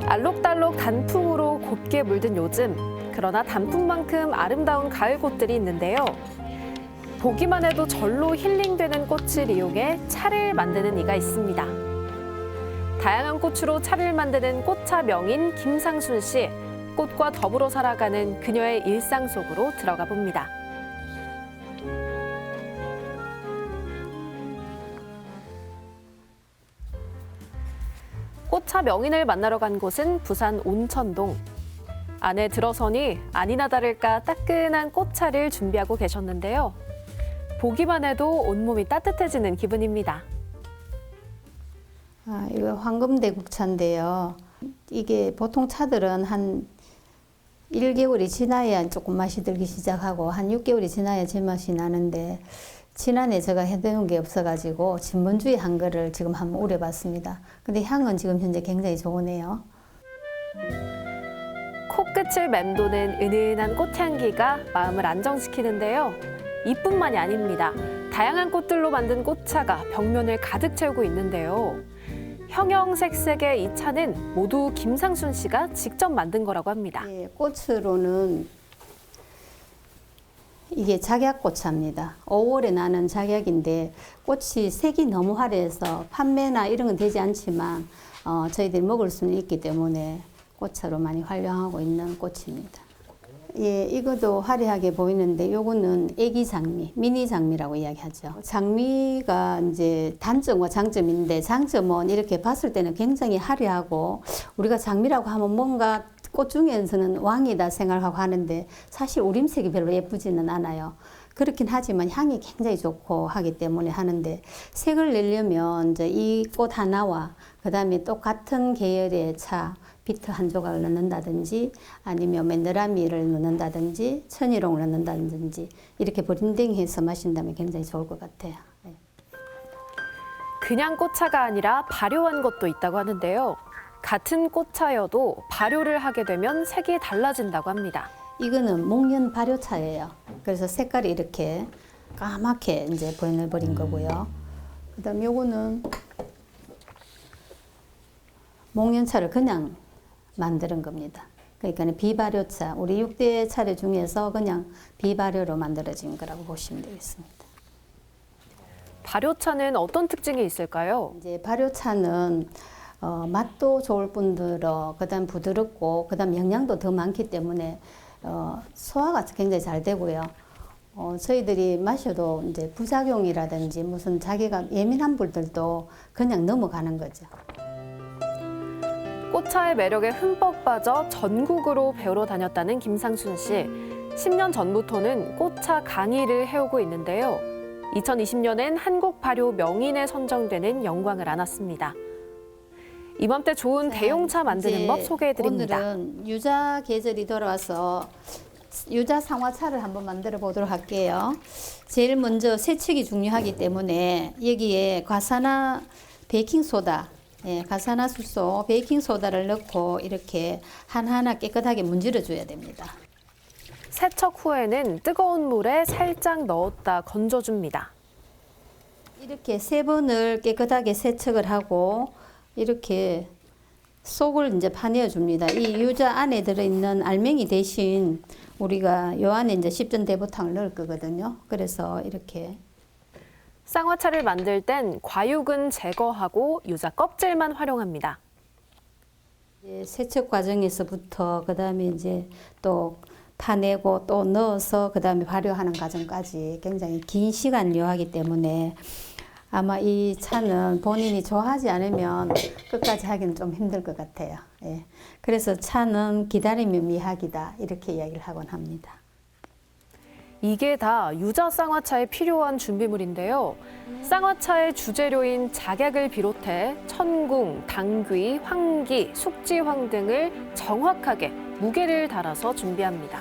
알록달록 단풍으로 곱게 물든 요즘. 그러나 단풍만큼 아름다운 가을 꽃들이 있는데요. 보기만 해도 절로 힐링되는 꽃을 이용해 차를 만드는 이가 있습니다. 다양한 꽃으로 차를 만드는 꽃차 명인 김상순 씨. 꽃과 더불어 살아가는 그녀의 일상 속으로 들어가 봅니다. 꽃차 명인을 만나러 간 곳은 부산 온천동. 안에 들어서니 아니나 다를까 따끈한 꽃차를 준비하고 계셨는데요. 보기만 해도 온몸이 따뜻해지는 기분입니다. 이거 황금대국차인데요. 이게 보통 차들은 한 1개월이 지나야 조금 맛이 들기 시작하고 한 6개월이 지나야 제맛이 나는데 지난해 제가 해놓은 게 없어가지고 진문주의 한 거를 지금 한번 우려봤습니다. 근데 향은 지금 현재 굉장히 좋으네요. 코끝을 맴도는 은은한 꽃향기가 마음을 안정시키는데요. 이뿐만이 아닙니다. 다양한 꽃들로 만든 꽃차가 벽면을 가득 채우고 있는데요. 형형색색의 이 차는 모두 김상순 씨가 직접 만든 거라고 합니다. 예, 꽃으로는 이게 작약꽃차입니다. 5월에 나는 작약인데 꽃이 색이 너무 화려해서 판매나 이런 건 되지 않지만 저희들이 먹을 수는 있기 때문에 꽃차로 많이 활용하고 있는 꽃입니다. 예, 이것도 화려하게 보이는데 요거는 애기 장미, 미니 장미라고 이야기하죠. 장미가 이제 단점과 장점인데 장점은 이렇게 봤을 때는 굉장히 화려하고 우리가 장미라고 하면 뭔가 꽃 중에서는 왕이다 생각하고 하는데 사실 우림색이 별로 예쁘지는 않아요. 그렇긴 하지만 향이 굉장히 좋고 하기 때문에 하는데 색을 내려면 이제 이 꽃 하나와 그다음에 똑같은 계열의 차, 비트 한 조각을 넣는다든지 아니면 맨드라미를 넣는다든지 천일홍을 넣는다든지 이렇게 브랜딩해서 마신다면 굉장히 좋을 것 같아요. 네. 그냥 꽃차가 아니라 발효한 것도 있다고 하는데요. 같은 꽃차여도 발효를 하게 되면 색이 달라진다고 합니다. 이거는 목련 발효차예요. 그래서 색깔이 이렇게 까맣게 이제 보여버린 거고요. 그다음 요거는 목련차를 그냥 만드는 겁니다. 그러니까 비발효차, 우리 6대 차례 중에서 그냥 비발효로 만들어진 거라고 보시면 되겠습니다. 발효차는 어떤 특징이 있을까요? 이제 발효차는 맛도 좋을 뿐더러 그다음 부드럽고 그다음 영양도 더 많기 때문에 소화가 굉장히 잘 되고요. 저희들이 마셔도 이제 부작용이라든지 무슨 자기가 예민한 분들도 그냥 넘어가는 거죠. 꽃차의 매력에 흠뻑 빠져 전국으로 배우러 다녔다는 김상순 씨. 10년 전부터는 꽃차 강의를 해오고 있는데요. 2020년엔 한국 발효 명인에 선정되는 영광을 안았습니다. 이맘때 좋은 대용차 만드는 법 소개해드립니다. 오늘은 유자 계절이 돌아와서 유자 상화차를 한번 만들어 보도록 할게요. 제일 먼저 세척이 중요하기 때문에 여기에 과산화 베이킹소다, 과산화수소, 베이킹소다를 넣고 이렇게 하나하나 깨끗하게 문질러 줘야 됩니다. 세척 후에는 뜨거운 물에 살짝 넣었다 건져줍니다. 이렇게 3번을 깨끗하게 세척을 하고 이렇게 속을 이제 파내어 줍니다. 이 유자 안에 들어있는 알맹이 대신 우리가 요 안에 이제 십전 대보탕을 넣을 거거든요. 그래서 이렇게 쌍화차를 만들 땐 과육은 제거하고 유자 껍질만 활용합니다. 세척 과정에서부터 그다음에 이제 또 파내고 또 넣어서 그다음에 발효하는 과정까지 굉장히 긴 시간 요하기 때문에 아마 이 차는 본인이 좋아하지 않으면 끝까지 하기는 좀 힘들 것 같아요. 예. 그래서 차는 기다리면 미학이다 이렇게 이야기를 하곤 합니다. 이게 다 유자 쌍화차에 필요한 준비물인데요. 쌍화차의 주재료인 작약을 비롯해 천궁, 당귀, 황기, 숙지황 등을 정확하게 무게를 달아서 준비합니다.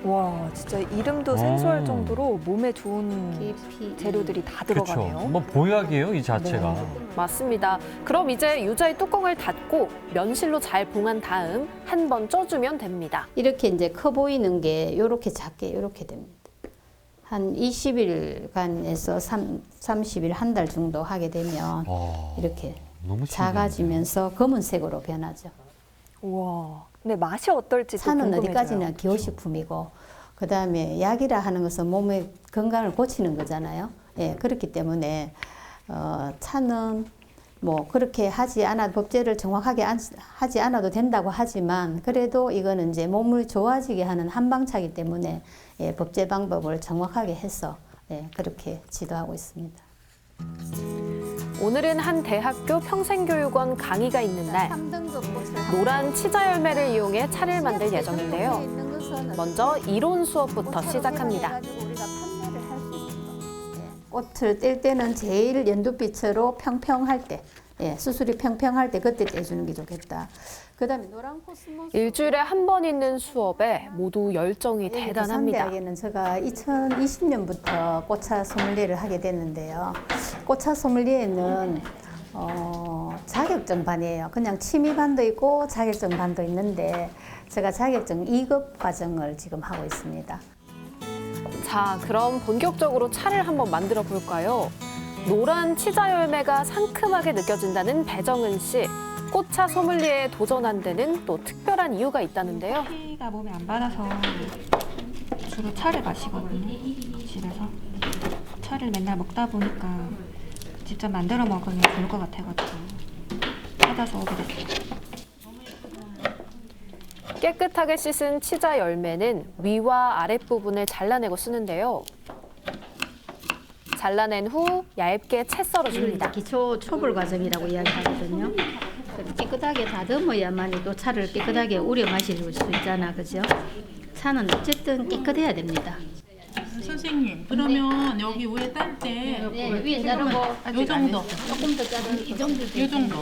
와, 진짜 이름도 생소할 정도로 몸에 좋은 깊이 재료들이 다 그렇죠. 들어가네요. 뭐 보약이에요, 이 자체가. 네. 맞습니다. 그럼 이제 유자의 뚜껑을 닫고 면실로 잘 봉한 다음 한 번 쪄주면 됩니다. 이렇게 이제 커 보이는 게 이렇게 작게 이렇게 됩니다. 한 20일간에서 30일 한 달 정도 하게 되면 이렇게 너무 신기한데요. 작아지면서 검은색으로 변하죠. 우와. 근데 맛이 어떨지 또 차는 궁금해져요. 어디까지나 기호식품이고 그다음에 약이라 하는 것은 몸의 건강을 고치는 거잖아요. 예, 그렇기 때문에 차는 뭐 그렇게 하지 않아 법제를 정확하게 하지 않아도 된다고 하지만 그래도 이거는 이제 몸을 좋아지게 하는 한방차이기 때문에 예, 법제 방법을 정확하게 해서 예, 그렇게 지도하고 있습니다. 오늘은 한 대학교 평생교육원 강의가 있는 날. 노란 치자 열매를 이용해 차를 만들 예정인데요. 먼저 이론 수업부터 시작합니다. 꽃을 뗄 때는 제일 연두빛으로 평평할 때, 예, 수술이 평평할 때 그때 떼주는 게 좋겠다. 그다음에 노란 코스모스. 일주일에 한 번 있는 수업에 모두 열정이 대단합니다. 부산대학에는 제가 2020년부터 꽃차 소믈리에를 하게 됐는데요. 꽃차 소믈리에는 자격증 반이에요. 그냥 취미반도 있고 자격증 반도 있는데 제가 자격증 2급 과정을 지금 하고 있습니다. 자, 그럼 본격적으로 차를 한번 만들어 볼까요? 노란 치자 열매가 상큼하게 느껴진다는 배정은 씨. 꽃차 소믈리에에 도전한 데는 또 특별한 이유가 있다는데요. 커피가 몸에 안 받아서 주로 차를 마시거든요. 집에서 차를 맨날 먹다 보니까 직접 만들어 먹으면 좋을 것 같아가지고 찾아서 오게 됐어요. 깨끗하게 씻은 치자 열매는 위와 아랫부분을 잘라내고 쓰는데요. 잘라낸 후 얇게 채 썰어줍니다. 기초 초벌 과정이라고 이야기하거든요. 깨끗하게 다듬어야만이 또 차를 깨끗하게 우려 마실 수 있잖아, 그죠? 차는 어쨌든 깨끗해야 됩니다. 선생님, 그러면 여기 위에 딸 때 위에 자르고 요 정도, 조금 더 자르고 이 정도. 요 정도.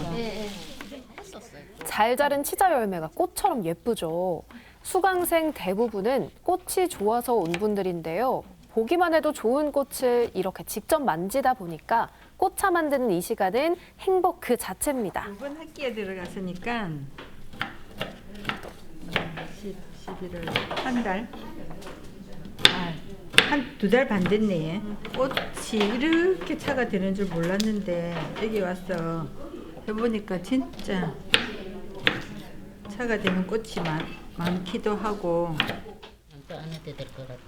잘 자른 치자 열매가 꽃처럼 예쁘죠. 수강생 대부분은 꽃이 좋아서 온 분들인데요. 보기만 해도 좋은 꽃을 이렇게 직접 만지다 보니까 꽃차 만드는 이 시간은 행복 그 자체입니다. 이번 학기에 들어갔으니까 11월 한 달? 한 2달 반 됐네. 꽃이 이렇게 차가 되는 줄 몰랐는데 여기 와서 해보니까 진짜 차가 되는 꽃이 많기도 하고. 안 해도 될 것 같아.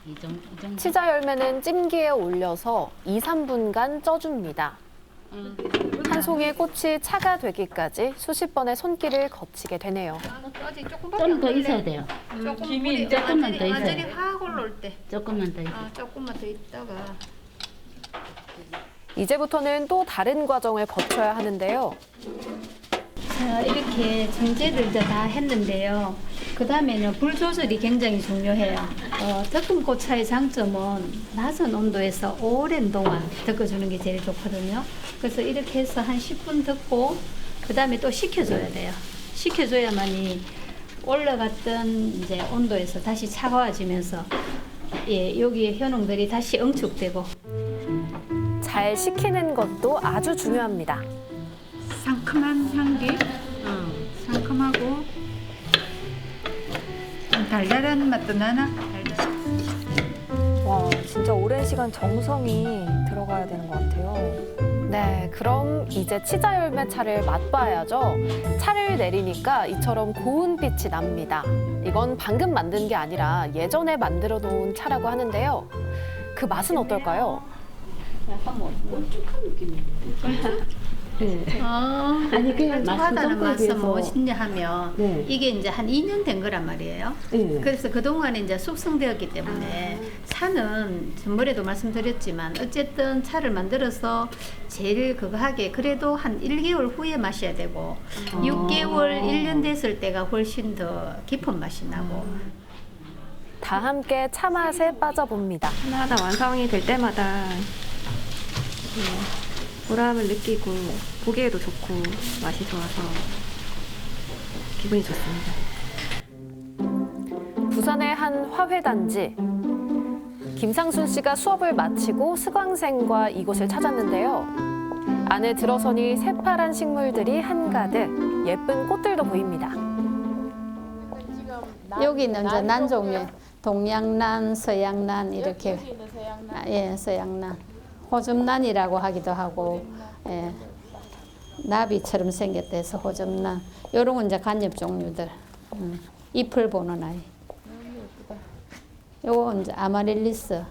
이 정도. 치자 열매는 찜기에 올려서 2, 3분간 쪄줍니다. 한 송이의 꽃이 차가 되기까지 수십 번의 손길을 거치게 되네요. 좀 더 있어야 돼요. 김이 조금만 더 있어요. 완전히 확 올라올 때. 조금만 더 있어요. 조금만 더 있다가. 이제부터는 또 다른 과정을 거쳐야 하는데요. 자, 이렇게 정제를 이제 다 했는데요. 그 다음에는 불 조절이 굉장히 중요해요. 덕금 꽃차의 장점은 낮은 온도에서 오랜 동안 덮어주는 게 제일 좋거든요. 그래서 이렇게 해서 한 10분 덮고 그 다음에 또 식혀줘야 돼요. 식혀줘야만이 올라갔던 이제 온도에서 다시 차가워지면서 예, 여기 효능들이 다시 응축되고. 잘 식히는 것도 아주 중요합니다. 상큼한 향기, 상큼하고 좀 달달한 맛도 나나? 와, 진짜 오랜 시간 정성이 들어가야 되는 것 같아요. 네, 그럼 이제 치자 열매 차를 맛봐야죠. 차를 내리니까 이처럼 고운 빛이 납니다. 이건 방금 만든 게 아니라 예전에 만들어 놓은 차라고 하는데요. 그 맛은 어떨까요? 약간 뭐 걸쭉한 느낌이에요. 아니 그냥 걸쭉하다는 맛은 맛은 무엇이냐 하면 네. 이게 이제 한 2년 된 거란 말이에요. 네. 그래서 그동안에 이제 숙성되었기 때문에 차는 전번에도 말씀드렸지만 어쨌든 차를 만들어서 제일 그거 하게 그래도 한 1개월 후에 마셔야 되고 6개월, 1년 됐을 때가 훨씬 더 깊은 맛이 나고 다 함께 차 맛에 빠져봅니다. 하나하나 완성이 될 때마다 보람을 느끼고 보기에도 좋고 맛이 좋아서 기분이 좋습니다. 부산의 한 화훼단지. 김상순 씨가 수업을 마치고 수강생과 이곳을 찾았는데요. 안에 들어서니 새파란 식물들이 한가득, 예쁜 꽃들도 보입니다. 여기는 이제 난 종류 동양난, 서양난 이렇게 예, 서양난 호접난이라고 하기도 하고 예. 나비처럼 생겼다 해서 호접란. 요런 건 이제 간엽 종류들. 잎을 보는 아이. 요거 이제 아마릴리스.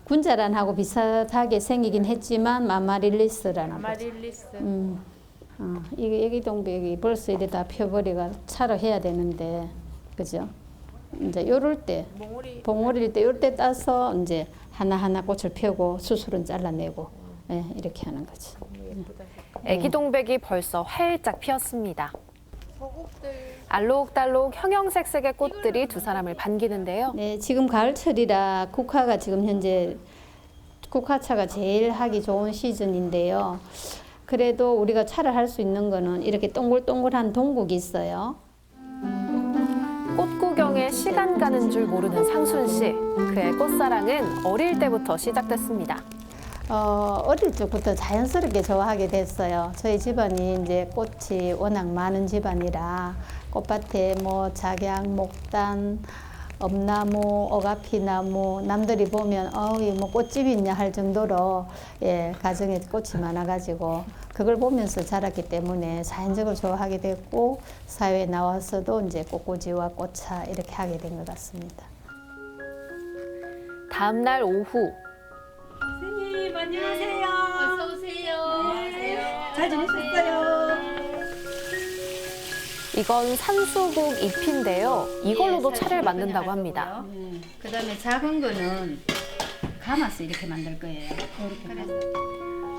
군자란하고 비슷하게 생기긴 했지만 아마릴리스라는 거죠. 이게 애기동백이 벌써 이래 다 펴버리가 차로 해야 되는데, 그죠? 이제 요럴 때, 봉오리일 때, 요럴 때 따서 이제 하나하나 꽃을 펴고 수술은 잘라내고, 예, 이렇게 하는 거죠. 애기 동백이 벌써 활짝 피었습니다. 알록달록 형형색색의 꽃들이 두 사람을 반기는데요. 네, 지금 가을철이라 국화가 지금 현재 국화차가 제일 하기 좋은 시즌인데요. 그래도 우리가 차를 할 수 있는 거는 이렇게 동글동글한 동국이 있어요. 꽃 구경에 시간 가는 줄 모르는 상순 씨. 그의 꽃사랑은 어릴 때부터 시작됐습니다. 어릴 적부터 자연스럽게 좋아하게 됐어요. 저희 집안이 이제 꽃이 워낙 많은 집안이라 꽃밭에 뭐 작약, 목단, 엄나무, 오가피나무, 남들이 보면 이 뭐 꽃집이 있냐 할 정도로 예, 가정에 꽃이 많아가지고 그걸 보면서 자랐기 때문에 자연적으로 좋아하게 됐고 사회에 나와서도 이제 꽃꽂이와 꽃차 이렇게 하게 된 것 같습니다. 다음 날 오후 선생님 안녕하세요. 어서 오세요. 잘 지내셨어요? 이건 산수국 잎인데요. 이걸로도 차를 만든다고 합니다. 네. 그다음에 작은 거는 감아서 이렇게 만들 거예요.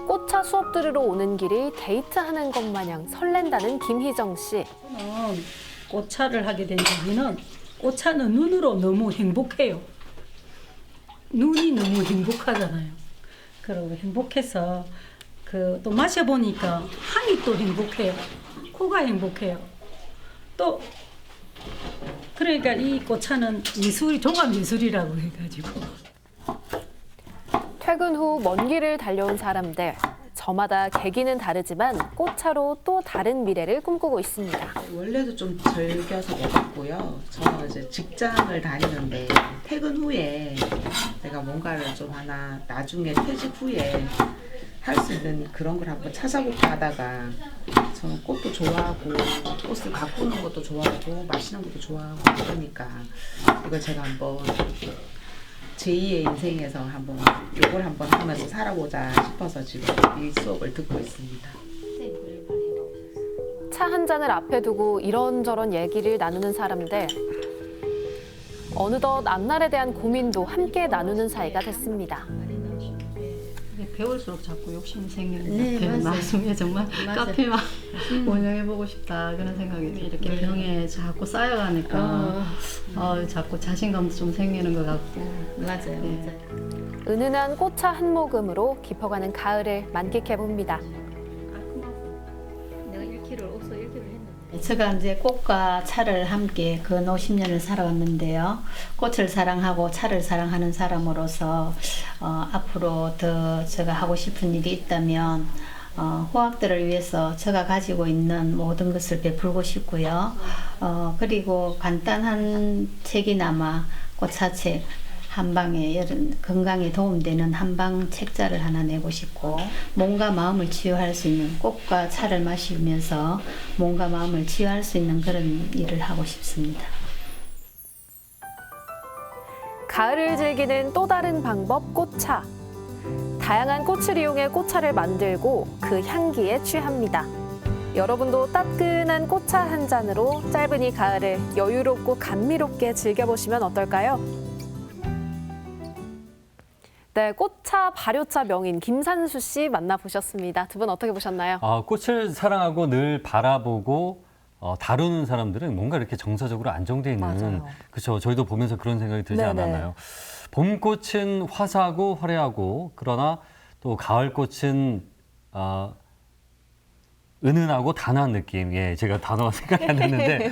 꽃차 수업 들으러 오는 길이 데이트하는 것 마냥 설렌다는 김희정 씨. 저는 꽃차를 하게 된 계기는 꽃차는 눈으로 너무 행복해요. 눈이 너무 행복하잖아요. 그리고 행복해서 또 마셔보니까 향이 또 행복해요. 코가 행복해요. 또 그러니까 이 꽃차는 미술, 종합 미술이라고 해가지고. 퇴근 후 먼 길을 달려온 사람들. 저마다 계기는 다르지만 꽃차로 또 다른 미래를 꿈꾸고 있습니다. 원래도 좀 즐겨서 먹었고요. 저는 이제 직장을 다니는데 퇴근 후에 내가 뭔가를 좀 하나 나중에 퇴직 후에 할 수 있는 그런 걸 한번 찾아볼까 하다가 저는 꽃도 좋아하고 꽃을 가꾸는 것도 좋아하고 마시는 것도 좋아하고 그러니까 이걸 제가 한번 제2의 인생에서 한번 이걸 한번 하면서 살아보자 싶어서 지금 이 수업을 듣고 있습니다. 차 한 잔을 앞에 두고 이런저런 얘기를 나누는 사람들. 어느덧 앞날에 대한 고민도 함께 나누는 사이가 됐습니다. 배울수록 자꾸 욕심이 생기는 것 네, 같아요. 맞아요. 나중에 정말 맞아요. 카페만 운영해보고 싶다 그런 생각이 이렇게 병에 자꾸 쌓여가니까 자꾸 자신감도 좀 생기는 것 같고. 맞아요. 네. 은은한 꽃차 한 모금으로 깊어가는 가을을 만끽해 봅니다. 내가 1kg 옥수 1kg 했는데. 제가 이제 꽃과 차를 함께 근 50년을 살아왔는데요. 꽃을 사랑하고 차를 사랑하는 사람으로서 앞으로 더 제가 하고 싶은 일이 있다면 호학들을 위해서 제가 가지고 있는 모든 것을 베풀고 싶고요. 그리고 간단한 책이나마 꽃차책 한방에 건강에 도움되는 한방 책자를 하나 내고 싶고 몸과 마음을 치유할 수 있는 꽃과 차를 마시면서 몸과 마음을 치유할 수 있는 그런 일을 하고 싶습니다. 가을을 즐기는 또 다른 방법 꽃차. 다양한 꽃을 이용해 꽃차를 만들고 그 향기에 취합니다. 여러분도 따끈한 꽃차 한 잔으로 짧은 이 가을을 여유롭고 감미롭게 즐겨보시면 어떨까요? 네, 꽃차 발효차 명인 김산수 씨 만나보셨습니다. 두 분 어떻게 보셨나요? 꽃을 사랑하고 늘 바라보고 다루는 사람들은 뭔가 이렇게 정서적으로 안정돼 있는 그렇죠. 저희도 보면서 그런 생각이 들지 네네. 않았나요? 봄꽃은 화사하고 화려하고 그러나 또 가을꽃은 은은하고 단아한 느낌. 예, 제가 단어가 생각이 안 났는데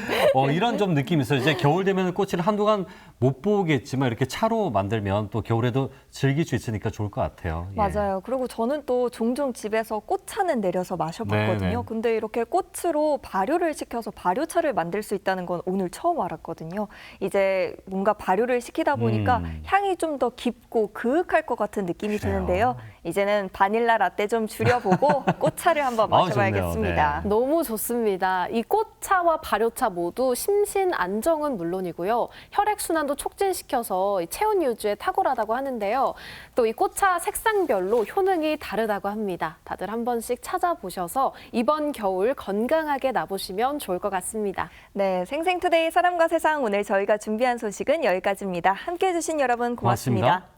이런 좀 느낌이 있어요. 이제 겨울 되면 꽃을 한동안 못 보겠지만 이렇게 차로 만들면 또 겨울에도 즐길 수 있으니까 좋을 것 같아요. 예. 맞아요. 그리고 저는 또 종종 집에서 꽃차는 내려서 마셔봤거든요. 네네. 근데 이렇게 꽃으로 발효를 시켜서 발효차를 만들 수 있다는 건 오늘 처음 알았거든요. 이제 뭔가 발효를 시키다 보니까 향이 좀 더 깊고 그윽할 것 같은 느낌이 그래요. 드는데요. 이제는 바닐라 라떼 좀 줄여보고 꽃차를 한번 아우, 마셔봐야겠습니다. 좋네요. 너무 좋습니다. 이 꽃차와 발효차 모두 심신 안정은 물론이고요. 혈액순환도 촉진시켜서 이 체온 유지에 탁월하다고 하는데요. 또 이 꽃차 색상별로 효능이 다르다고 합니다. 다들 한 번씩 찾아보셔서 이번 겨울 건강하게 나보시면 좋을 것 같습니다. 네, 생생투데이 사람과 세상 오늘 저희가 준비한 소식은 여기까지입니다. 함께해 주신 여러분 고맙습니다. 고맙습니다.